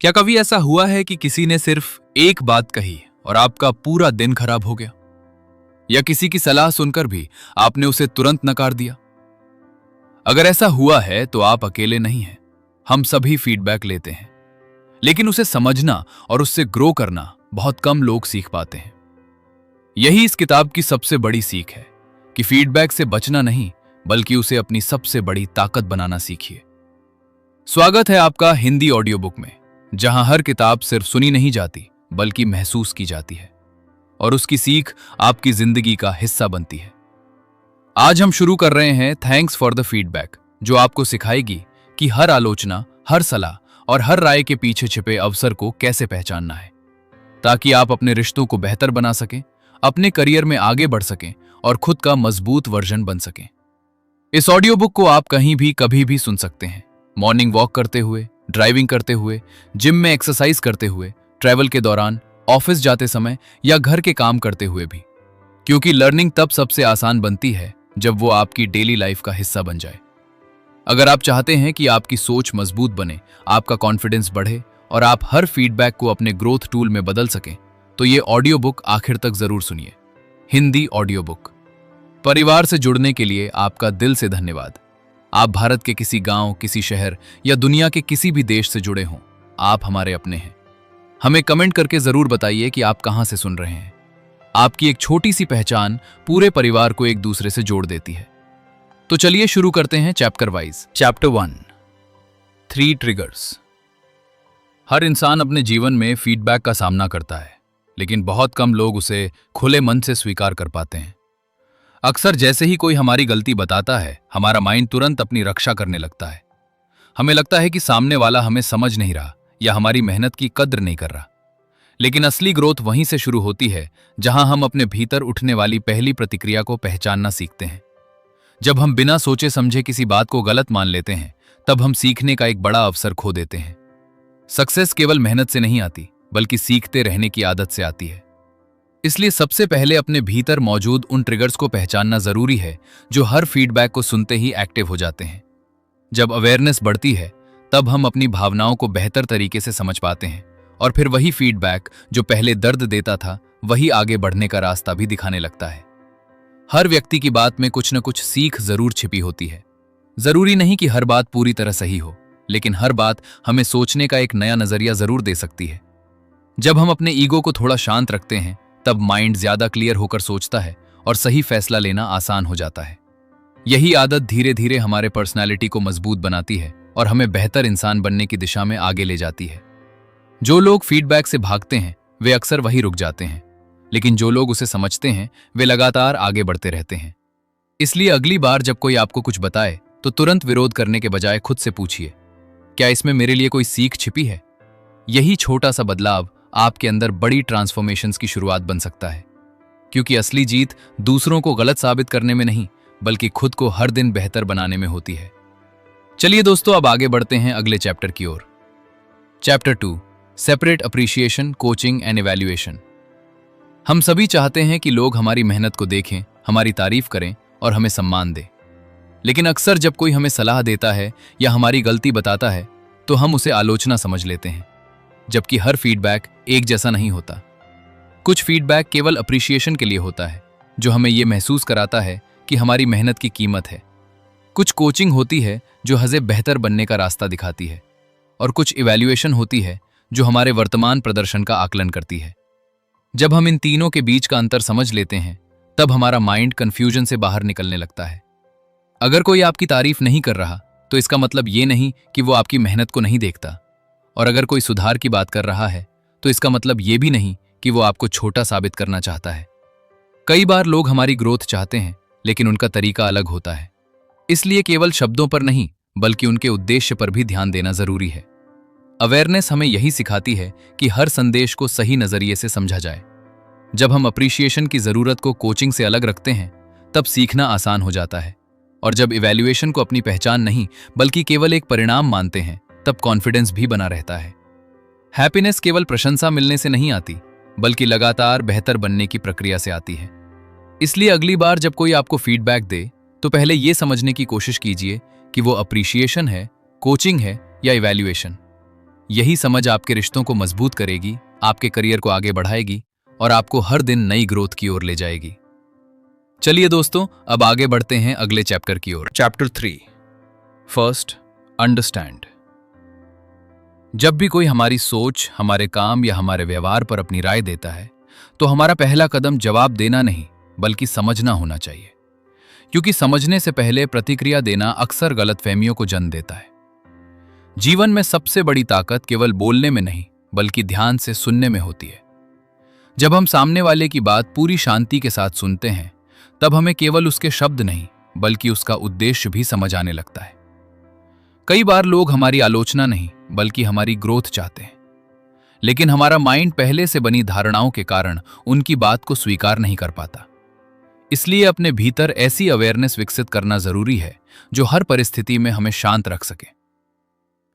क्या कभी ऐसा हुआ है कि किसी ने सिर्फ एक बात कही और आपका पूरा दिन खराब हो गया? या किसी की सलाह सुनकर भी आपने उसे तुरंत नकार दिया? अगर ऐसा हुआ है तो आप अकेले नहीं हैं। हम सभी फीडबैक लेते हैं, लेकिन उसे समझना और उससे ग्रो करना बहुत कम लोग सीख पाते हैं। यही इस किताब की सबसे बड़ी सीख है कि फीडबैक से बचना नहीं, बल्कि उसे अपनी सबसे बड़ी ताकत बनाना सीखिए। स्वागत है आपका हिंदी ऑडियो बुक में, जहां हर किताब सिर्फ सुनी नहीं जाती बल्कि महसूस की जाती है और उसकी सीख आपकी जिंदगी का हिस्सा बनती है। आज हम शुरू कर रहे हैं थैंक्स फॉर द फीडबैक, जो आपको सिखाएगी कि हर आलोचना, हर सलाह और हर राय के पीछे छिपे अवसर को कैसे पहचानना है, ताकि आप अपने रिश्तों को बेहतर बना सकें, अपने करियर में आगे बढ़ सकें और खुद का मजबूत वर्जन बन सकें। इस ऑडियो बुक को आप कहीं भी कभी भी सुन सकते हैं, मॉर्निंग वॉक करते हुए, ड्राइविंग करते हुए, जिम में एक्सरसाइज करते हुए, ट्रैवल के दौरान, ऑफिस जाते समय या घर के काम करते हुए भी, क्योंकि लर्निंग तब सबसे आसान बनती है जब वो आपकी डेली लाइफ का हिस्सा बन जाए। अगर आप चाहते हैं कि आपकी सोच मजबूत बने, आपका कॉन्फिडेंस बढ़े और आप हर फीडबैक को अपने ग्रोथ टूल में बदल सकें, तो ये ऑडियो बुक आखिर तक जरूर सुनिए। Hindi audio book. परिवार से जुड़ने के लिए आपका दिल से धन्यवाद। आप भारत के किसी गांव, किसी शहर या दुनिया के किसी भी देश से जुड़े हों, आप हमारे अपने हैं। हमें कमेंट करके जरूर बताइए कि आप कहां से सुन रहे हैं। आपकी एक छोटी सी पहचान पूरे परिवार को एक दूसरे से जोड़ देती है। तो चलिए शुरू करते हैं चैप्टर वाइज। Chapter 1, 3 triggers. हर इंसान अपने जीवन में फीडबैक का सामना करता है, लेकिन बहुत कम लोग उसे खुले मन से स्वीकार कर पाते हैं। अक्सर जैसे ही कोई हमारी गलती बताता है, हमारा माइंड तुरंत अपनी रक्षा करने लगता है। हमें लगता है कि सामने वाला हमें समझ नहीं रहा या हमारी मेहनत की कद्र नहीं कर रहा। लेकिन असली ग्रोथ वहीं से शुरू होती है जहां हम अपने भीतर उठने वाली पहली प्रतिक्रिया को पहचानना सीखते हैं। जब हम बिना सोचे समझे किसी बात को गलत मान लेते हैं, तब हम सीखने का एक बड़ा अवसर खो देते हैं। सक्सेस केवल मेहनत से नहीं आती, बल्कि सीखते रहने की आदत से आती है। इसलिए सबसे पहले अपने भीतर मौजूद उन ट्रिगर्स को पहचानना जरूरी है जो हर फीडबैक को सुनते ही एक्टिव हो जाते हैं। जब अवेयरनेस बढ़ती है, तब हम अपनी भावनाओं को बेहतर तरीके से समझ पाते हैं और फिर वही फीडबैक जो पहले दर्द देता था, वही आगे बढ़ने का रास्ता भी दिखाने लगता है। हर व्यक्ति की बात में कुछ न कुछ सीख जरूर छिपी होती है। जरूरी नहीं कि हर बात पूरी तरह सही हो, लेकिन हर बात हमें सोचने का एक नया नजरिया जरूर दे सकती है। जब हम अपने ईगो को थोड़ा शांत रखते हैं, तब माइंड ज्यादा क्लियर होकर सोचता है और सही फैसला लेना आसान हो जाता है। यही आदत धीरे धीरे हमारे पर्सनैलिटी को मजबूत बनाती है और हमें बेहतर इंसान बनने की दिशा में आगे ले जाती है। जो लोग फीडबैक से भागते हैं, वे अक्सर वहीं रुक जाते हैं, लेकिन जो लोग उसे समझते हैं, वे लगातार आगे बढ़ते रहते हैं। इसलिए अगली बार जब कोई आपको कुछ बताए, तो तुरंत विरोध करने के बजाय खुद से पूछिए, क्या इसमें मेरे लिए कोई सीख छिपी है? यही छोटा सा बदलाव आपके अंदर बड़ी ट्रांसफॉर्मेशंस की शुरुआत बन सकता है, क्योंकि असली जीत दूसरों को गलत साबित करने में नहीं, बल्कि खुद को हर दिन बेहतर बनाने में होती है। चलिए दोस्तों, अब आगे बढ़ते हैं अगले चैप्टर की ओर। Chapter 2, separate appreciation, coaching and evaluation. हम सभी चाहते हैं कि लोग हमारी मेहनत को देखें, हमारी तारीफ करें और हमें सम्मान दें। लेकिन अक्सर जब कोई हमें सलाह देता है या हमारी गलती बताता है, तो हम उसे आलोचना समझ लेते हैं, जबकि हर फीडबैक एक जैसा नहीं होता। कुछ फीडबैक केवल अप्रिशिएशन के लिए होता है, जो हमें यह महसूस कराता है कि हमारी मेहनत की कीमत है। कुछ कोचिंग होती है जो हमें बेहतर बनने का रास्ता दिखाती है, और कुछ इवैल्यूएशन होती है जो हमारे वर्तमान प्रदर्शन का आकलन करती है। जब हम इन तीनों के बीच का अंतर समझ लेते हैं, तब हमारा माइंड कंफ्यूजन से बाहर निकलने लगता है। अगर कोई आपकी तारीफ नहीं कर रहा, तो इसका मतलब ये नहीं कि वो आपकी मेहनत को नहीं देखता, और अगर कोई सुधार की बात कर रहा है, तो इसका मतलब ये भी नहीं कि वो आपको छोटा साबित करना चाहता है। कई बार लोग हमारी ग्रोथ चाहते हैं, लेकिन उनका तरीका अलग होता है। इसलिए केवल शब्दों पर नहीं, बल्कि उनके उद्देश्य पर भी ध्यान देना जरूरी है। अवेयरनेस हमें यही सिखाती है कि हर संदेश को सही नजरिए से समझा जाए। जब हम अप्रिशिएशन की जरूरत को कोचिंग से अलग रखते हैं, तब सीखना आसान हो जाता है, और जब इवैल्यूएशन को अपनी पहचान नहीं, बल्कि केवल एक परिणाम मानते हैं, तब कॉन्फिडेंस भी बना रहता है। हैप्पीनेस केवल प्रशंसा मिलने से नहीं आती, बल्कि लगातार बेहतर बनने की प्रक्रिया से आती है। इसलिए अगली बार जब कोई आपको फीडबैक दे, तो पहले यह समझने की कोशिश कीजिए कि वो अप्रिशिएशन है, कोचिंग है या इवैल्यूएशन। यही समझ आपके रिश्तों को मजबूत करेगी, आपके करियर को आगे बढ़ाएगी और आपको हर दिन नई ग्रोथ की ओर ले जाएगी। चलिए दोस्तों, अब आगे बढ़ते हैं अगले चैप्टर की ओर। Chapter 3, first, understand. जब भी कोई हमारी सोच, हमारे काम या हमारे व्यवहार पर अपनी राय देता है, तो हमारा पहला कदम जवाब देना नहीं बल्कि समझना होना चाहिए, क्योंकि समझने से पहले प्रतिक्रिया देना अक्सर गलतफहमियों को जन्म देता है। जीवन में सबसे बड़ी ताकत केवल बोलने में नहीं बल्कि ध्यान से सुनने में होती है। जब हम सामने वाले की बात पूरी शांति के साथ सुनते हैं, तब हमें केवल उसके शब्द नहीं बल्कि उसका उद्देश्य भी समझ आने लगता है। कई बार लोग हमारी आलोचना नहीं बल्कि हमारी ग्रोथ चाहते हैं, लेकिन हमारा माइंड पहले से बनी धारणाओं के कारण उनकी बात को स्वीकार नहीं कर पाता। इसलिए अपने भीतर ऐसी अवेयरनेस विकसित करना जरूरी है जो हर परिस्थिति में हमें शांत रख सके।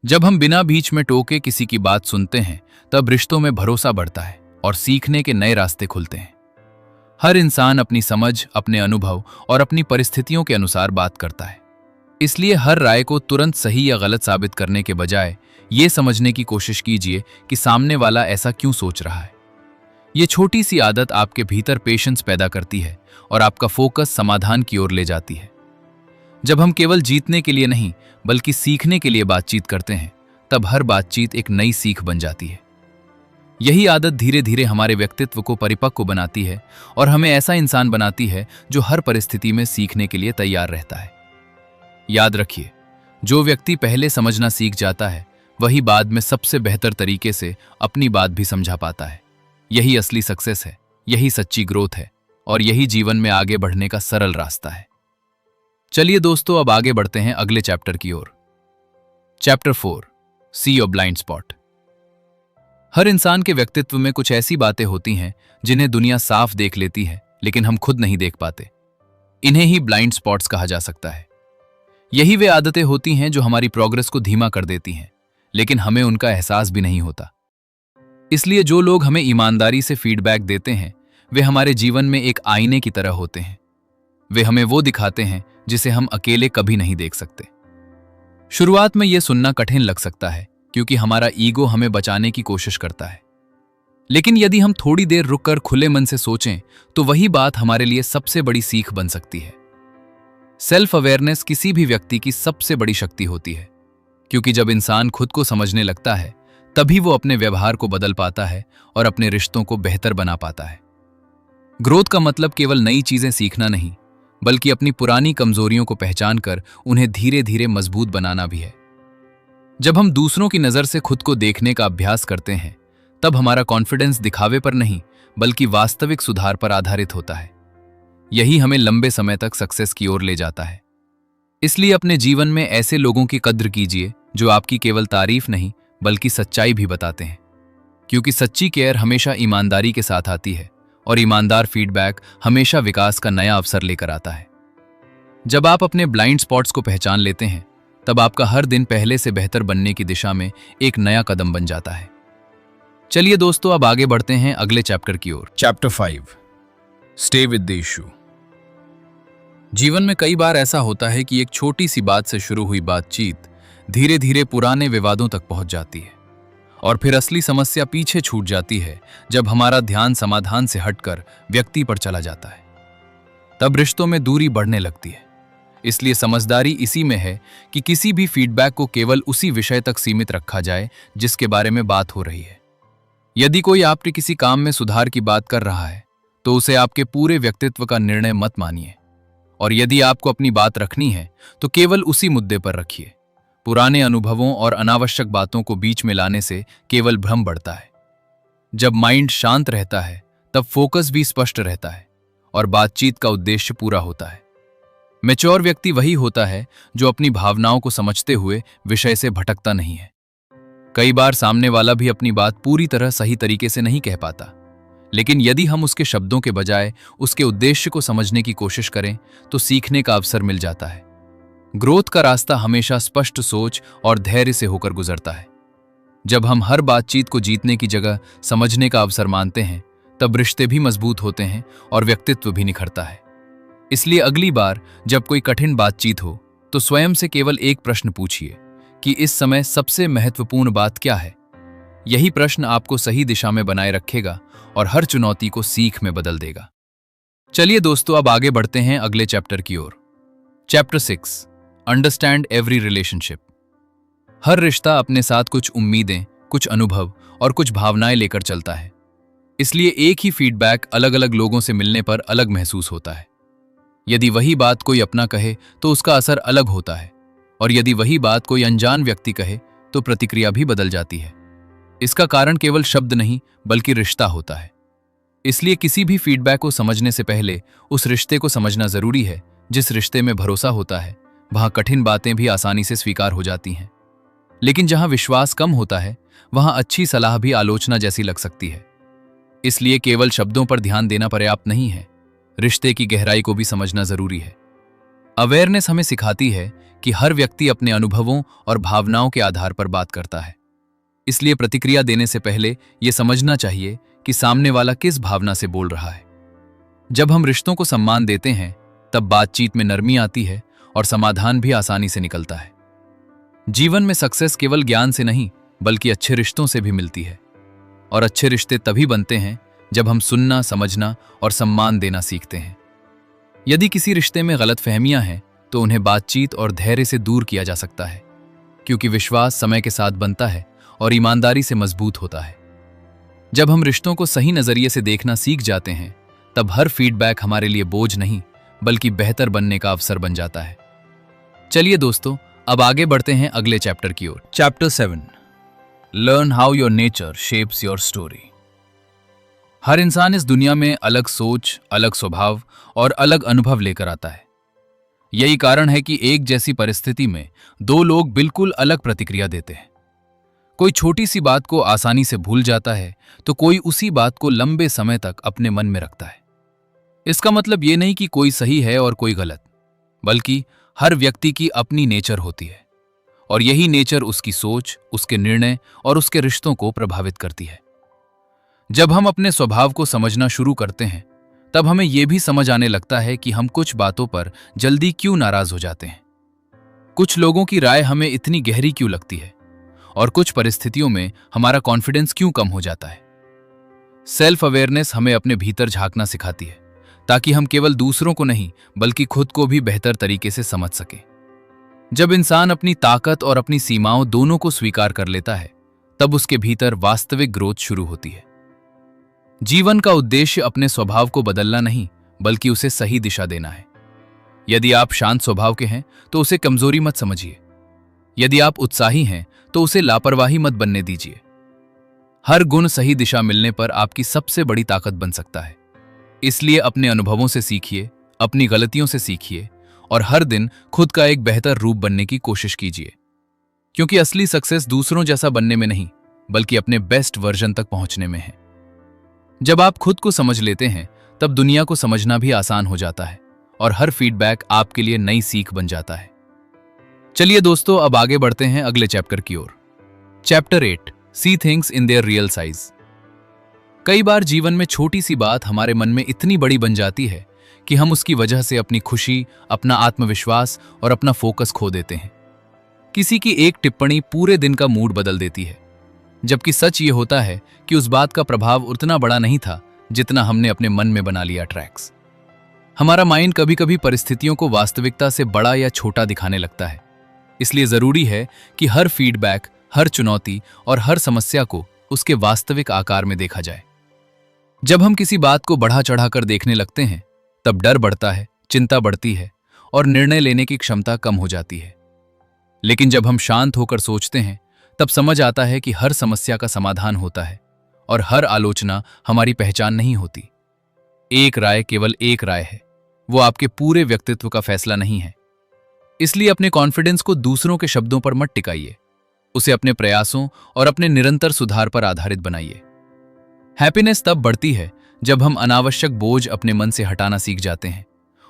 जब हम बिना बीच में टोके किसी की बात सुनते हैं, तब रिश्तों में भरोसा बढ़ता है और सीखने के नए रास्ते खुलते हैं। हर इंसान अपनी समझ, अपने अनुभव और अपनी परिस्थितियों के अनुसार बात करता है। इसलिए हर राय को तुरंत सही या गलत साबित करने के बजाय ये समझने की कोशिश कीजिए कि सामने वाला ऐसा क्यों सोच रहा है। ये छोटी सी आदत आपके भीतर पेशेंस पैदा करती है और आपका फोकस समाधान की ओर ले जाती है। जब हम केवल जीतने के लिए नहीं बल्कि सीखने के लिए बातचीत करते हैं, तब हर बातचीत एक नई सीख बन जाती है। यही आदत धीरे धीरे हमारे व्यक्तित्व को परिपक्व बनाती है और हमें ऐसा इंसान बनाती है जो हर परिस्थिति में सीखने के लिए तैयार रहता है। याद रखिए, जो व्यक्ति पहले समझना सीख जाता है, वही बाद में सबसे बेहतर तरीके से अपनी बात भी समझा पाता है। यही असली सक्सेस है, यही सच्ची ग्रोथ है और यही जीवन में आगे बढ़ने का सरल रास्ता है। चलिए दोस्तों, अब आगे बढ़ते हैं अगले चैप्टर की ओर। Chapter 4, see your blind spot. हर इंसान के व्यक्तित्व में कुछ ऐसी बातें होती हैं जिन्हें दुनिया साफ देख लेती है, लेकिन हम खुद नहीं देख पाते। इन्हें ही ब्लाइंड स्पॉट्स कहा जा सकता है। यही वे आदतें होती हैं जो हमारी प्रोग्रेस को धीमा कर देती हैं, लेकिन हमें उनका एहसास भी नहीं होता। इसलिए जो लोग हमें ईमानदारी से फीडबैक देते हैं, वे हमारे जीवन में एक आईने की तरह होते हैं। वे हमें वो दिखाते हैं जिसे हम अकेले कभी नहीं देख सकते। शुरुआत में यह सुनना कठिन लग सकता है, क्योंकि हमारा ईगो हमें बचाने की कोशिश करता है। लेकिन यदि हम थोड़ी देर रुककर खुले मन से सोचें, तो वही बात हमारे लिए सबसे बड़ी सीख बन सकती है। सेल्फ अवेयरनेस किसी भी व्यक्ति की सबसे बड़ी शक्ति होती है, क्योंकि जब इंसान खुद को समझने लगता है, तभी वो अपने व्यवहार को बदल पाता है और अपने रिश्तों को बेहतर बना पाता है। ग्रोथ का मतलब केवल नई चीजें सीखना नहीं, बल्कि अपनी पुरानी कमजोरियों को पहचान कर उन्हें धीरे धीरे मजबूत बनाना भी है। जब हम दूसरों की नजर से खुद को देखने का अभ्यास करते हैं, तब हमारा कॉन्फिडेंस दिखावे पर नहीं बल्कि वास्तविक सुधार पर आधारित होता है। यही हमें लंबे समय तक सक्सेस की ओर ले जाता है। इसलिए अपने जीवन में ऐसे लोगों की कद्र कीजिए जो आपकी केवल तारीफ नहीं बल्कि सच्चाई भी बताते हैं, क्योंकि सच्ची केयर हमेशा ईमानदारी के साथ आती है और ईमानदार फीडबैक हमेशा विकास का नया अवसर लेकर आता है। जब आप अपने ब्लाइंड स्पॉट्स को पहचान लेते हैं, तब आपका हर दिन पहले से बेहतर बनने की दिशा में एक नया कदम बन जाता है। चलिए दोस्तों, अब आगे बढ़ते हैं अगले चैप्टर की ओर। Chapter 5, stay with the issue. जीवन में कई बार ऐसा होता है कि एक छोटी सी बात से शुरू हुई बातचीत धीरे धीरे पुराने विवादों तक पहुंच जाती है और फिर असली समस्या पीछे छूट जाती है जब हमारा ध्यान समाधान से हटकर व्यक्ति पर चला जाता है। तब रिश्तों में दूरी बढ़ने लगती है। इसलिए समझदारी इसी में है कि किसी भी फीडबैक को केवल उसी विषय तक सीमित रखा जाए जिसके बारे में बात हो रही है। यदि कोई आपके किसी काम में सुधार की बात कर रहा है, तो उसे आपके पूरे व्यक्तित्व का निर्णय मत मानिए, और यदि आपको अपनी बात रखनी है तो केवल उसी मुद्दे पर रखिए। पुराने अनुभवों और अनावश्यक बातों को बीच में लाने से केवल भ्रम बढ़ता है। जब माइंड शांत रहता है, तब फोकस भी स्पष्ट रहता है और बातचीत का उद्देश्य पूरा होता है। मैच्योर व्यक्ति वही होता है जो अपनी भावनाओं को समझते हुए विषय से भटकता नहीं है। कई बार सामने वाला भी अपनी बात पूरी तरह सही तरीके से नहीं कह पाता, लेकिन यदि हम उसके शब्दों के बजाय उसके उद्देश्य को समझने की कोशिश करें, तो सीखने का अवसर मिल जाता है। ग्रोथ का रास्ता हमेशा स्पष्ट सोच और धैर्य से होकर गुजरता है। जब हम हर बातचीत को जीतने की जगह समझने का अवसर मानते हैं, तब रिश्ते भी मजबूत होते हैं और व्यक्तित्व भी निखरता है। इसलिए अगली बार जब कोई कठिन बातचीत हो, तो स्वयं से केवल एक प्रश्न पूछिए कि इस समय सबसे महत्वपूर्ण बात क्या है यही प्रश्न आपको सही दिशा में बनाए रखेगा और हर चुनौती को सीख में बदल देगा। चलिए दोस्तों, अब आगे बढ़ते हैं अगले चैप्टर की ओर। Chapter 6, understand every relationship. हर रिश्ता अपने साथ कुछ उम्मीदें, कुछ अनुभव और कुछ भावनाएं लेकर चलता है। इसलिए एक ही फीडबैक अलग अलग लोगों से मिलने पर अलग महसूस होता है। यदि वही बात कोई अपना कहे तो उसका असर अलग होता है, और यदि वही बात कोई अनजान व्यक्ति कहे तो प्रतिक्रिया भी बदल जाती है। इसका कारण केवल शब्द नहीं बल्कि रिश्ता होता है। इसलिए किसी भी फीडबैक को समझने से पहले उस रिश्ते को समझना जरूरी है। जिस रिश्ते में भरोसा होता है वहां कठिन बातें भी आसानी से स्वीकार हो जाती हैं, लेकिन जहां विश्वास कम होता है वहां अच्छी सलाह भी आलोचना जैसी लग सकती है। इसलिए केवल शब्दों पर ध्यान देना पर्याप्त नहीं है, रिश्ते की गहराई को भी समझना जरूरी है। अवेयरनेस हमें सिखाती है कि हर व्यक्ति अपने अनुभवों और भावनाओं के आधार पर बात करता है। इसलिए प्रतिक्रिया देने से पहले यह समझना चाहिए कि सामने वाला किस भावना से बोल रहा है। जब हम रिश्तों को सम्मान देते हैं तब बातचीत में नरमी आती है और समाधान भी आसानी से निकलता है। जीवन में सक्सेस केवल ज्ञान से नहीं बल्कि अच्छे रिश्तों से भी मिलती है, और अच्छे रिश्ते तभी बनते हैं जब हम सुनना, समझना और सम्मान देना सीखते हैं। यदि किसी रिश्ते में गलतफहमियां हैं तो उन्हें बातचीत और धैर्य से दूर किया जा सकता है, क्योंकि विश्वास समय के साथ बनता है और ईमानदारी से मजबूत होता है। जब हम रिश्तों को सही नजरिए से देखना सीख जाते हैं तब हर फीडबैक हमारे लिए बोझ नहीं बल्कि बेहतर बनने का अवसर बन जाता है। चलिए दोस्तों, अब आगे बढ़ते हैं अगले चैप्टर की ओर। Chapter 7, learn how your nature shapes your story. हर इंसान इस दुनिया में अलग सोच, अलग स्वभाव और अलग अनुभव लेकर आता है। यही कारण है कि एक जैसी परिस्थिति में दो लोग बिल्कुल अलग प्रतिक्रिया देते हैं। कोई छोटी सी बात को आसानी से भूल जाता है तो कोई उसी बात को लंबे समय तक अपने मन में रखता है। इसका मतलब ये नहीं कि कोई सही है और कोई गलत, बल्कि हर व्यक्ति की अपनी नेचर होती है, और यही नेचर उसकी सोच, उसके निर्णय और उसके रिश्तों को प्रभावित करती है। जब हम अपने स्वभाव को समझना शुरू करते हैं तब हमें यह भी समझ आने लगता है कि हम कुछ बातों पर जल्दी क्यों नाराज हो जाते हैं, कुछ लोगों की राय हमें इतनी गहरी क्यों लगती है, और कुछ परिस्थितियों में हमारा कॉन्फिडेंस क्यों कम हो जाता है। सेल्फ अवेयरनेस हमें अपने भीतर झांकना सिखाती है ताकि हम केवल दूसरों को नहीं बल्कि खुद को भी बेहतर तरीके से समझ सकें। जब इंसान अपनी ताकत और अपनी सीमाओं दोनों को स्वीकार कर लेता है तब उसके भीतर वास्तविक ग्रोथ शुरू होती है। जीवन का उद्देश्य अपने स्वभाव को बदलना नहीं बल्कि उसे सही दिशा देना है। यदि आप शांत स्वभाव के हैं तो उसे कमजोरी मत समझिए। यदि आप उत्साही हैं तो उसे लापरवाही मत बनने दीजिए। हर गुण सही दिशा मिलने पर आपकी सबसे बड़ी ताकत बन सकता है। इसलिए अपने अनुभवों से सीखिए, अपनी गलतियों से सीखिए और हर दिन खुद का एक बेहतर रूप बनने की कोशिश कीजिए, क्योंकि असली सक्सेस दूसरों जैसा बनने में नहीं बल्कि अपने बेस्ट वर्जन तक पहुंचने में है। जब आप खुद को समझ लेते हैं तब दुनिया को समझना भी आसान हो जाता है और हर फीडबैक आपके लिए नई सीख बन जाता है। चलिए दोस्तों, अब आगे बढ़ते हैं अगले चैप्टर की ओर। Chapter 8, see things in their real size. कई बार जीवन में छोटी सी बात हमारे मन में इतनी बड़ी बन जाती है कि हम उसकी वजह से अपनी खुशी, अपना आत्मविश्वास और अपना फोकस खो देते हैं। किसी की एक टिप्पणी पूरे दिन का मूड बदल देती है, जबकि सच ये होता है कि उस बात का प्रभाव उतना बड़ा नहीं था जितना हमने अपने मन में बना लिया ट्रैक्स। हमारा माइंड कभी कभी परिस्थितियों को वास्तविकता से बड़ा या छोटा दिखाने लगता है। इसलिए जरूरी है कि हर फीडबैक, हर चुनौती और हर समस्या को उसके वास्तविक आकार में देखा जाए। जब हम किसी बात को बढ़ा चढ़ाकर देखने लगते हैं तब डर बढ़ता है, चिंता बढ़ती है और निर्णय लेने की क्षमता कम हो जाती है। लेकिन जब हम शांत होकर सोचते हैं तब समझ आता है कि हर समस्या का समाधान होता है और हर आलोचना हमारी पहचान नहीं होती। एक राय केवल एक राय है, वो आपके पूरे व्यक्तित्व का फैसला नहीं है। इसलिए अपने कॉन्फिडेंस को दूसरों के शब्दों पर मत टिकाइए, उसे अपने प्रयासों और अपने निरंतर सुधार पर आधारित बनाइए। हैप्पीनेस तब बढ़ती है जब हम अनावश्यक बोझ अपने मन से हटाना सीख जाते हैं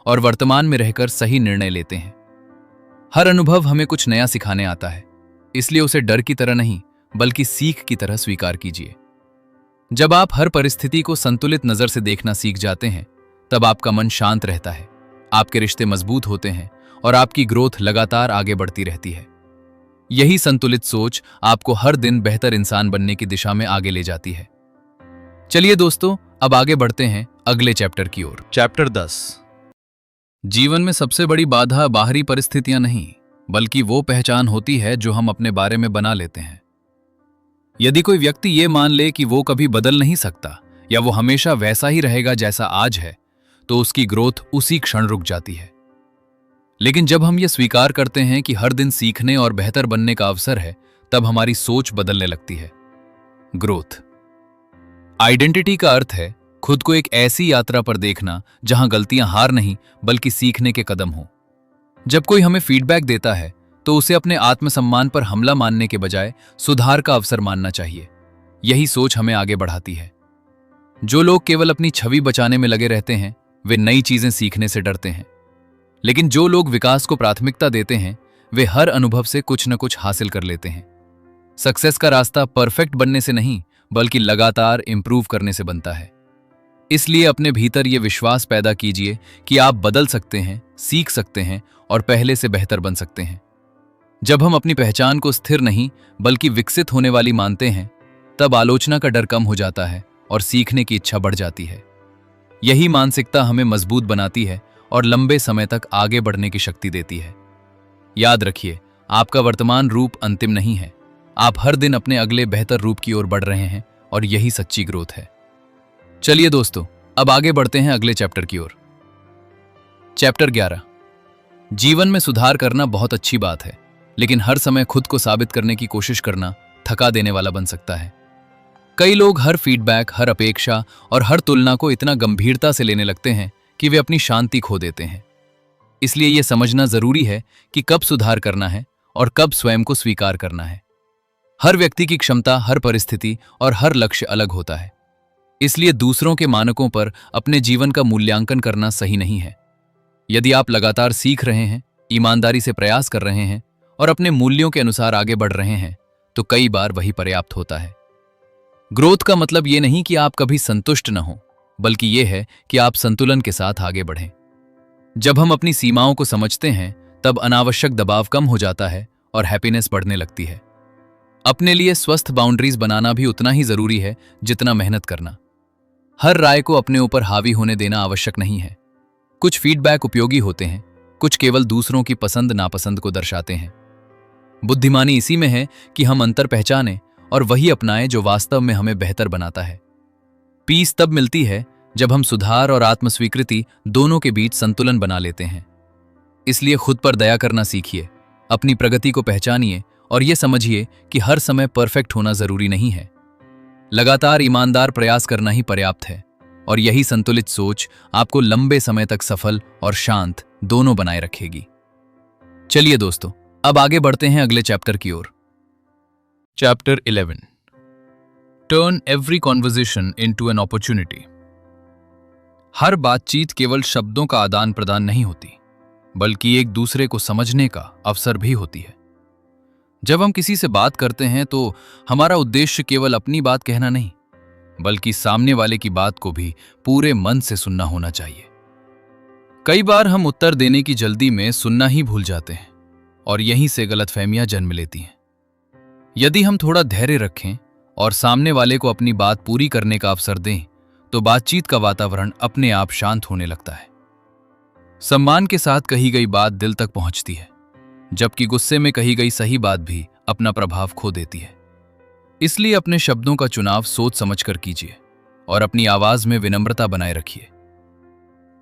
और वर्तमान में रहकर सही निर्णय लेते हैं। हर अनुभव हमें कुछ नया सिखाने आता है, इसलिए उसे डर की तरह नहीं बल्कि सीख की तरह स्वीकार कीजिए। जब आप हर परिस्थिति को संतुलित नजर से देखना सीख जाते हैं तब आपका मन शांत रहता है, आपके रिश्ते मजबूत होते हैं और आपकी ग्रोथ लगातार आगे बढ़ती रहती है। यही संतुलित सोच आपको हर दिन बेहतर इंसान बनने की दिशा में आगे ले जाती है। चलिए दोस्तों, अब आगे बढ़ते हैं अगले चैप्टर की ओर। चैप्टर 10। जीवन में सबसे बड़ी बाधा बाहरी परिस्थितियां नहीं, बल्कि वो पहचान होती है जो हम अपने बारे में बना लेते हैं। यदि कोई व्यक्ति ये मान ले कि वो कभी बदल नहीं सकता या वो हमेशा वैसा ही रहेगा जैसा आज है, तो उसकी ग्रोथ उसी क्षण रुक जाती है। लेकिन जब हम ये स्वीकार करते हैं कि हर दिन सीखने और बेहतर बनने का अवसर है, तब हमारी सोच बदलने लगती है। ग्रोथ आइडेंटिटी का अर्थ है खुद को एक ऐसी यात्रा पर देखना जहां गलतियां हार नहीं बल्कि सीखने के कदम हों। जब कोई हमें फीडबैक देता है तो उसे अपने आत्मसम्मान पर हमला मानने के बजाय सुधार का अवसर मानना चाहिए। यही सोच हमें आगे बढ़ाती है। जो लोग केवल अपनी छवि बचाने में लगे रहते हैं, वे नई चीजें सीखने से डरते हैं। लेकिन जो लोग विकास को प्राथमिकता देते हैं, वे हर अनुभव से कुछ न कुछ हासिल कर लेते हैं। सक्सेस का रास्ता परफेक्ट बनने से नहीं, बल्कि लगातार इंप्रूव करने से बनता है। इसलिए अपने भीतर यह विश्वास पैदा कीजिए कि आप बदल सकते हैं, सीख सकते हैं और पहले से बेहतर बन सकते हैं। जब हम अपनी पहचान को स्थिर नहीं बल्कि विकसित होने वाली मानते हैं, तब आलोचना का डर कम हो जाता है और सीखने की इच्छा बढ़ जाती है। यही मानसिकता हमें मजबूत बनाती है और लंबे समय तक आगे बढ़ने की शक्ति देती है। याद रखिए, आपका वर्तमान रूप अंतिम नहीं है। आप हर दिन अपने अगले बेहतर रूप की ओर बढ़ रहे हैं और यही सच्ची ग्रोथ है। चलिए दोस्तों, अब आगे बढ़ते हैं अगले चैप्टर की ओर। चैप्टर 11। जीवन में सुधार करना बहुत अच्छी बात है, लेकिन हर समय खुद को साबित करने की कोशिश करना थका देने वाला बन सकता है। कई लोग हर फीडबैक, हर अपेक्षा और हर तुलना को इतना गंभीरता से लेने लगते हैं कि वे अपनी शांति खो देते हैं। इसलिए यह समझना जरूरी है कि कब सुधार करना है और कब स्वयं को स्वीकार करना है। हर व्यक्ति की क्षमता, हर परिस्थिति और हर लक्ष्य अलग होता है। इसलिए दूसरों के मानकों पर अपने जीवन का मूल्यांकन करना सही नहीं है। यदि आप लगातार सीख रहे हैं, ईमानदारी से प्रयास कर रहे हैं और अपने मूल्यों के अनुसार आगे बढ़ रहे हैं, तो कई बार वही पर्याप्त होता है। ग्रोथ का मतलब ये नहीं कि आप कभी संतुष्ट न हो, बल्कि यह है कि आप संतुलन के साथ आगे बढ़ें। जब हम अपनी सीमाओं को समझते हैं, तब अनावश्यक दबाव कम हो जाता है और हैप्पीनेस बढ़ने लगती है। अपने लिए स्वस्थ बाउंड्रीज बनाना भी उतना ही जरूरी है जितना मेहनत करना। हर राय को अपने ऊपर हावी होने देना आवश्यक नहीं है। कुछ फीडबैक उपयोगी होते हैं, कुछ केवल दूसरों की पसंद नापसंद को दर्शाते हैं। बुद्धिमानी इसी में है कि हम अंतर पहचानें और वही अपनाएं जो वास्तव में हमें बेहतर बनाता है। पीस तब मिलती है जब हम सुधार और आत्मस्वीकृति दोनों के बीच संतुलन बना लेते हैं। इसलिए खुद पर दया करना सीखिए, अपनी प्रगति को पहचानिए और यह समझिए कि हर समय परफेक्ट होना जरूरी नहीं है। लगातार ईमानदार प्रयास करना ही पर्याप्त है और यही संतुलित सोच आपको लंबे समय तक सफल और शांत दोनों बनाए रखेगी। चलिए दोस्तों, अब आगे बढ़ते हैं अगले चैप्टर की ओर। Chapter 11। Turn every conversation into an opportunity. हर बातचीत केवल शब्दों का आदान प्रदान नहीं होती, बल्कि एक दूसरे को समझने का अवसर भी होती है। जब हम किसी से बात करते हैं तो हमारा उद्देश्य केवल अपनी बात कहना नहीं, बल्कि सामने वाले की बात को भी पूरे मन से सुनना होना चाहिए। कई बार हम उत्तर देने की जल्दी में सुनना ही भूल जाते हैं और यहीं से गलतफहमियां जन्म लेती हैं। यदि हम थोड़ा धैर्य रखें और सामने वाले को अपनी बात पूरी करने का अवसर दें, तो बातचीत का वातावरण अपने आप शांत होने लगता है। सम्मान के साथ कही गई बात दिल तक पहुंचती है, जबकि गुस्से में कही गई सही बात भी अपना प्रभाव खो देती है। इसलिए अपने शब्दों का चुनाव सोच समझकर कीजिए और अपनी आवाज में विनम्रता बनाए रखिए।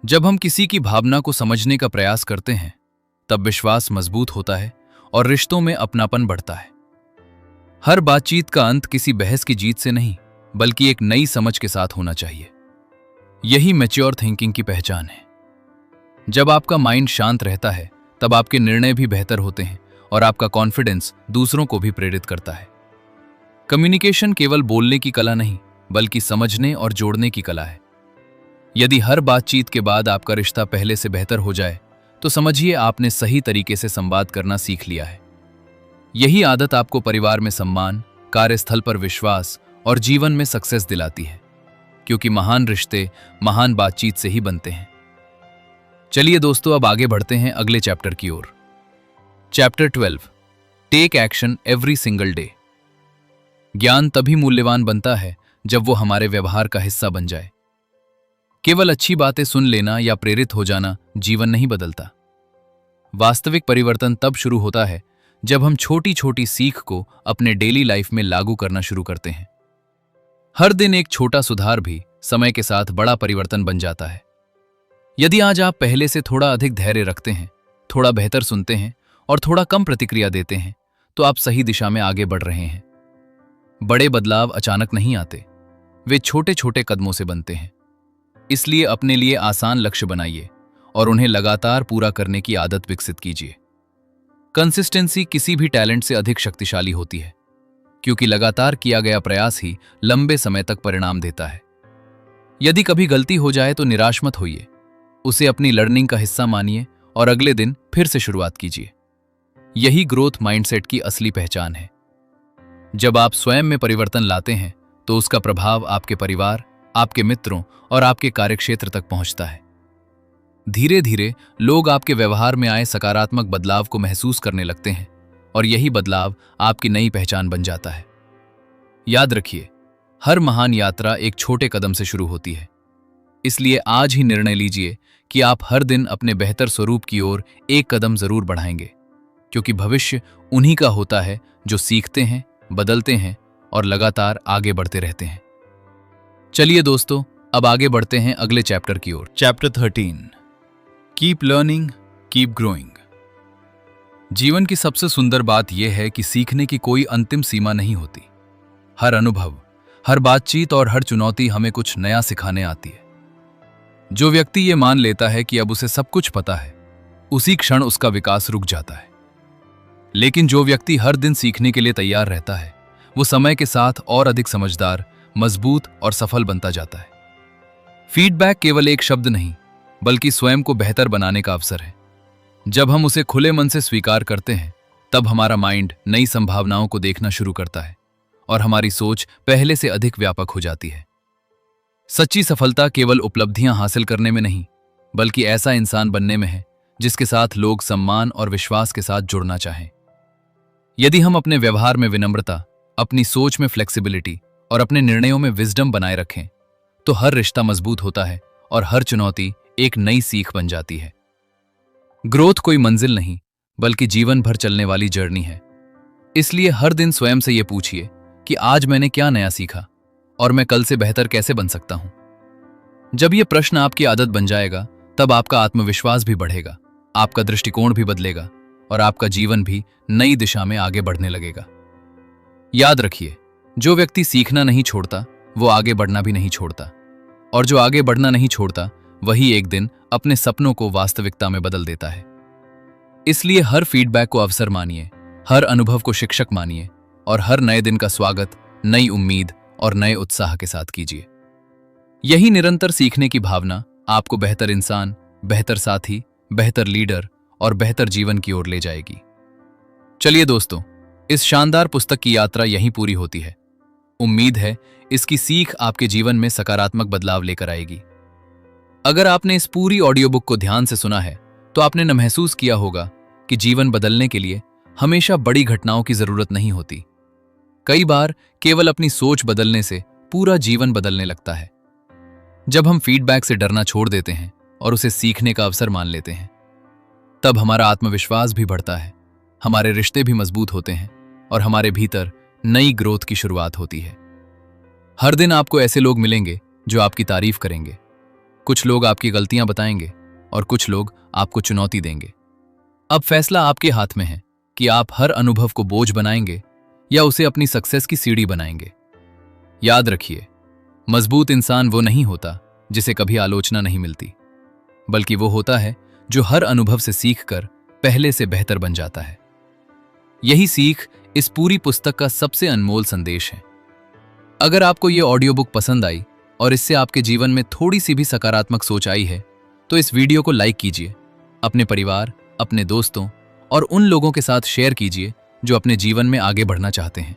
जब हम किसी की भावना को समझने का प्रयास करते हैं, तब विश्वास मजबूत होता है और रिश्तों में अपनापन बढ़ता है। हर बातचीत का अंत किसी बहस की जीत से नहीं, बल्कि एक नई समझ के साथ होना चाहिए। यही मैच्योर थिंकिंग की पहचान है। जब आपका माइंड शांत रहता है, तब आपके निर्णय भी बेहतर होते हैं और आपका कॉन्फिडेंस दूसरों को भी प्रेरित करता है। कम्युनिकेशन केवल बोलने की कला नहीं, बल्कि समझने और जोड़ने की कला है। यदि हर बातचीत के बाद आपका रिश्ता पहले से बेहतर हो जाए, तो समझिए आपने सही तरीके से संवाद करना सीख लिया है। यही आदत आपको परिवार में सम्मान, कार्यस्थल पर विश्वास और जीवन में सक्सेस दिलाती है, क्योंकि महान रिश्ते महान बातचीत से ही बनते हैं। चलिए दोस्तों, अब आगे बढ़ते हैं अगले चैप्टर की ओर। Chapter 12। Take action every single day. ज्ञान तभी मूल्यवान बनता है जब वो हमारे व्यवहार का हिस्सा बन जाए। केवल अच्छी बातें सुन लेना या प्रेरित हो जाना जीवन नहीं बदलता। वास्तविक परिवर्तन तब शुरू होता है जब हम छोटी छोटी सीख को अपने डेली लाइफ में लागू करना शुरू करते हैं। हर दिन एक छोटा सुधार भी समय के साथ बड़ा परिवर्तन बन जाता है। यदि आज आप पहले से थोड़ा अधिक धैर्य रखते हैं, थोड़ा बेहतर सुनते हैं और थोड़ा कम प्रतिक्रिया देते हैं, तो आप सही दिशा में आगे बढ़ रहे हैं। बड़े बदलाव अचानक नहीं आते, वे छोटे छोटे कदमों से बनते हैं। इसलिए अपने लिए आसान लक्ष्य बनाइए और उन्हें लगातार पूरा करने की आदत विकसित कीजिए। कंसिस्टेंसी किसी भी टैलेंट से अधिक शक्तिशाली होती है, क्योंकि लगातार किया गया प्रयास ही लंबे समय तक परिणाम देता है। यदि कभी गलती हो जाए तो निराश मत होइए, उसे अपनी लर्निंग का हिस्सा मानिए और अगले दिन फिर से शुरुआत कीजिए। यही ग्रोथ माइंडसेट की असली पहचान है। जब आप स्वयं में परिवर्तन लाते हैं तो उसका प्रभाव आपके परिवार, आपके मित्रों और आपके कार्यक्षेत्र तक पहुंचता है। धीरे धीरे लोग आपके व्यवहार में आए सकारात्मक बदलाव को महसूस करने लगते हैं और यही बदलाव आपकी नई पहचान बन जाता है। याद रखिए, हर महान यात्रा एक छोटे कदम से शुरू होती है। इसलिए आज ही निर्णय लीजिए कि आप हर दिन अपने बेहतर स्वरूप की ओर एक कदम जरूर बढ़ाएंगे, क्योंकि भविष्य उन्हीं का होता है जो सीखते हैं, बदलते हैं और लगातार आगे बढ़ते रहते हैं। चलिए दोस्तों, अब आगे बढ़ते हैं अगले चैप्टर की ओर। Chapter 13, keep learning, keep growing. जीवन की सबसे सुंदर बात यह है कि सीखने की कोई अंतिम सीमा नहीं होती। हर अनुभव, हर बातचीत और हर चुनौती हमें कुछ नया सिखाने आती है। जो व्यक्ति ये मान लेता है कि अब उसे सब कुछ पता है, उसी क्षण उसका विकास रुक जाता है। लेकिन जो व्यक्ति हर दिन सीखने के लिए तैयार रहता है, वो समय के साथ और अधिक समझदार, मजबूत और सफल बनता जाता है। फीडबैक केवल एक शब्द नहीं, बल्कि स्वयं को बेहतर बनाने का अवसर है। जब हम उसे खुले मन से स्वीकार करते हैं, तब हमारा माइंड नई संभावनाओं को देखना शुरू करता है और हमारी सोच पहले से अधिक व्यापक हो जाती है। सच्ची सफलता केवल उपलब्धियां हासिल करने में नहीं, बल्कि ऐसा इंसान बनने में है जिसके साथ लोग सम्मान और विश्वास के साथ जुड़ना चाहें। यदि हम अपने व्यवहार में विनम्रता, अपनी सोच में फ्लेक्सिबिलिटी और अपने निर्णयों में विजडम बनाए रखें, तो हर रिश्ता मजबूत होता है और हर चुनौती एक नई सीख बन जाती है। ग्रोथ कोई मंजिल नहीं, बल्कि जीवन भर चलने वाली जर्नी है। इसलिए हर दिन स्वयं से यह पूछिए कि आज मैंने क्या नया सीखा और मैं कल से बेहतर कैसे बन सकता हूं। जब यह प्रश्न आपकी आदत बन जाएगा, तब आपका आत्मविश्वास भी बढ़ेगा, आपका दृष्टिकोण भी बदलेगा और आपका जीवन भी नई दिशा में आगे बढ़ने लगेगा। याद रखिए, जो व्यक्ति सीखना नहीं छोड़ता, वो आगे बढ़ना भी नहीं छोड़ता, और जो आगे बढ़ना नहीं छोड़ता, वही एक दिन अपने सपनों को वास्तविकता में बदल देता है। इसलिए हर फीडबैक को अवसर मानिए, हर अनुभव को शिक्षक मानिए और हर नए दिन का स्वागत नई उम्मीद और नए उत्साह के साथ कीजिए। यही निरंतर सीखने की भावना आपको बेहतर इंसान, बेहतर साथी, बेहतर लीडर और बेहतर जीवन की ओर ले जाएगी। चलिए दोस्तों, इस शानदार पुस्तक की यात्रा यहीं पूरी होती है। उम्मीद है इसकी सीख आपके जीवन में सकारात्मक बदलाव लेकर आएगी। अगर आपने इस पूरी ऑडियो बुक को ध्यान से सुना है, तो आपने न महसूस किया होगा कि जीवन बदलने के लिए हमेशा बड़ी घटनाओं की जरूरत नहीं होती। कई बार केवल अपनी सोच बदलने से पूरा जीवन बदलने लगता है। जब हम फीडबैक से डरना छोड़ देते हैं और उसे सीखने का अवसर मान लेते हैं, तब हमारा आत्मविश्वास भी बढ़ता है, हमारे रिश्ते भी मजबूत होते हैं और हमारे भीतर नई ग्रोथ की शुरुआत होती है। हर दिन आपको ऐसे लोग मिलेंगे जो आपकी तारीफ करेंगे। कुछ लोग आपकी गलतियां बताएंगे और कुछ लोग आपको चुनौती देंगे। अब फैसला आपके हाथ में है कि आप हर अनुभव को बोझ बनाएंगे या उसे अपनी सक्सेस की सीढ़ी बनाएंगे। याद रखिए, मजबूत इंसान वो नहीं होता जिसे कभी आलोचना नहीं मिलती, बल्कि वो होता है जो हर अनुभव से सीखकर पहले से बेहतर बन जाता है। यही सीख इस पूरी पुस्तक का सबसे अनमोल संदेश है। अगर आपको ये ऑडियो बुक पसंद आई और इससे आपके जीवन में थोड़ी सी भी सकारात्मक सोच आई है, तो इस वीडियो को लाइक कीजिए, अपने परिवार, अपने दोस्तों और उन लोगों के साथ शेयर कीजिए जो अपने जीवन में आगे बढ़ना चाहते हैं।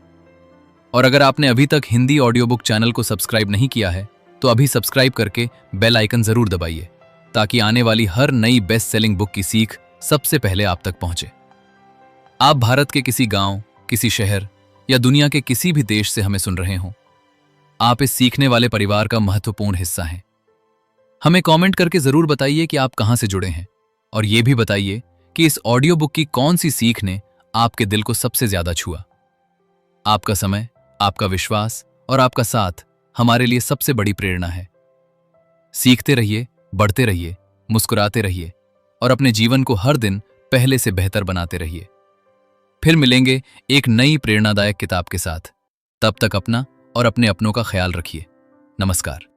और अगर आपने अभी तक हिंदी ऑडियो बुक चैनल को सब्सक्राइब नहीं किया है, तो अभी सब्सक्राइब करके बेल आइकन जरूर दबाइए, ताकि आने वाली हर नई बेस्ट सेलिंग बुक की सीख सबसे पहले आप तक पहुंचे। आप भारत के किसी गांव, किसी शहर या दुनिया के किसी भी देश से हमें सुन रहे हों, आप इस सीखने वाले परिवार का महत्वपूर्ण हिस्सा हैं। हमें कमेंट करके जरूर बताइए कि आप कहां से जुड़े हैं, और यह भी बताइए कि इस ऑडियो बुक की कौन सी सीख ने आपके दिल को सबसे ज्यादा छुआ। आपका समय, आपका विश्वास और आपका साथ हमारे लिए सबसे बड़ी प्रेरणा है। सीखते रहिए, बढ़ते रहिए, मुस्कुराते रहिए और अपने जीवन को हर दिन पहले से बेहतर बनाते रहिए। फिर मिलेंगे एक नई प्रेरणादायक किताब के साथ। तब तक अपना और अपने अपनों का ख्याल रखिए। नमस्कार।